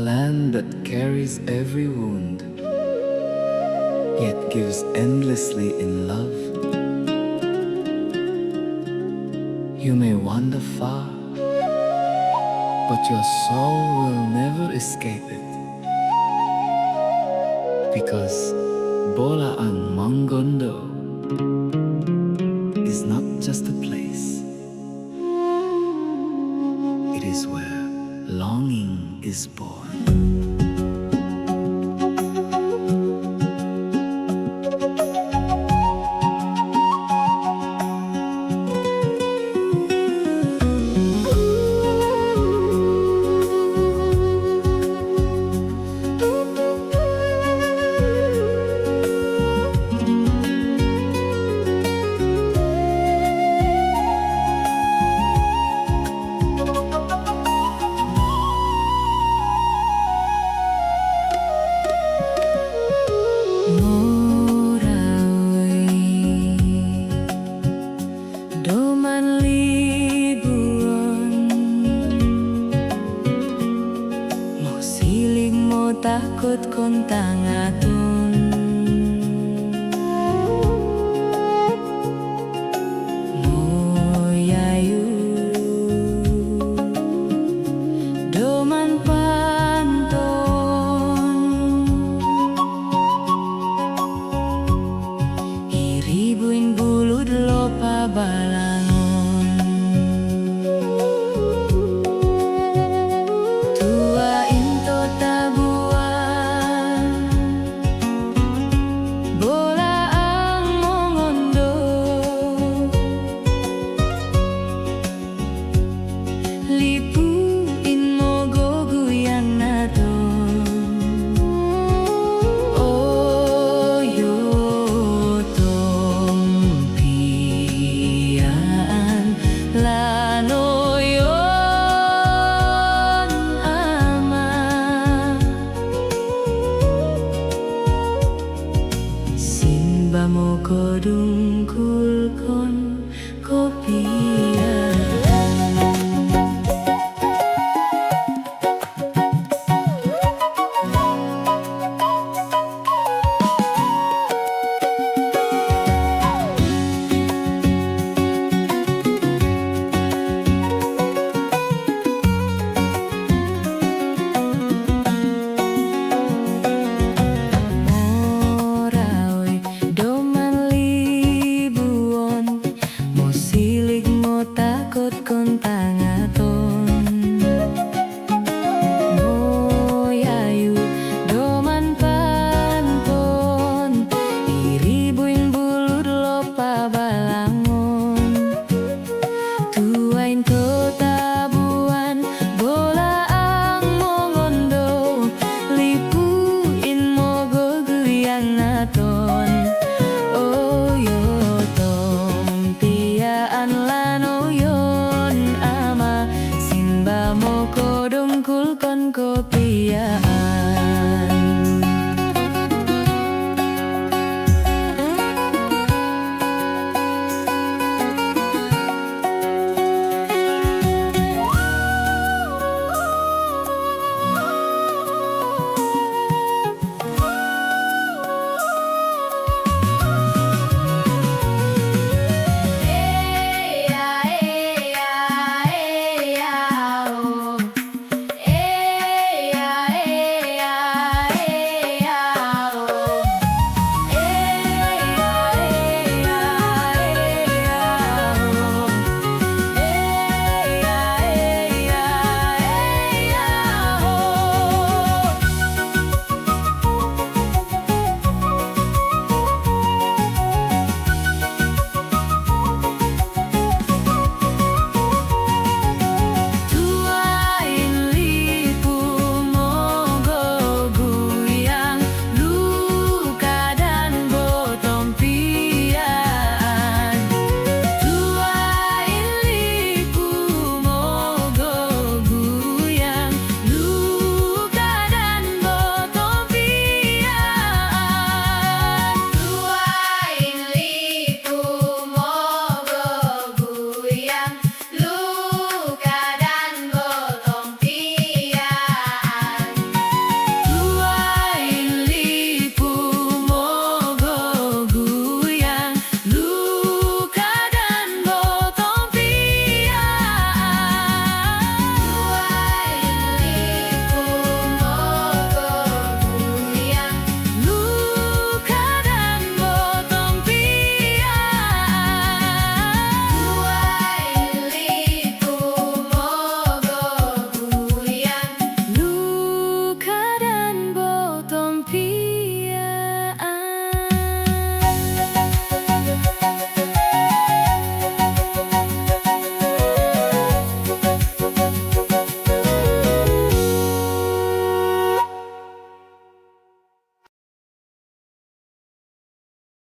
land that carries every wound, yet gives endlessly in love. You may wander far, but your soul will never escape it, because Bolaan Mongondo is not just a place. It is where longing is born. Takut kontang atun Moyayu Doman panton Iribuin bulud lopa balangon Tua into tabu Lipuin mo goguyang na doon Oyo tompian Lano yon ama Simba mo kodungkul kon kopian Takut kontang aton Moyayu doman panton Iribuin bulur lopa balangon Tuain to tabuan Bolaang mongondo Lipuin mo goguyang aton Oyo tompiaan lano yon ama Simba mo kodungkul kon kopi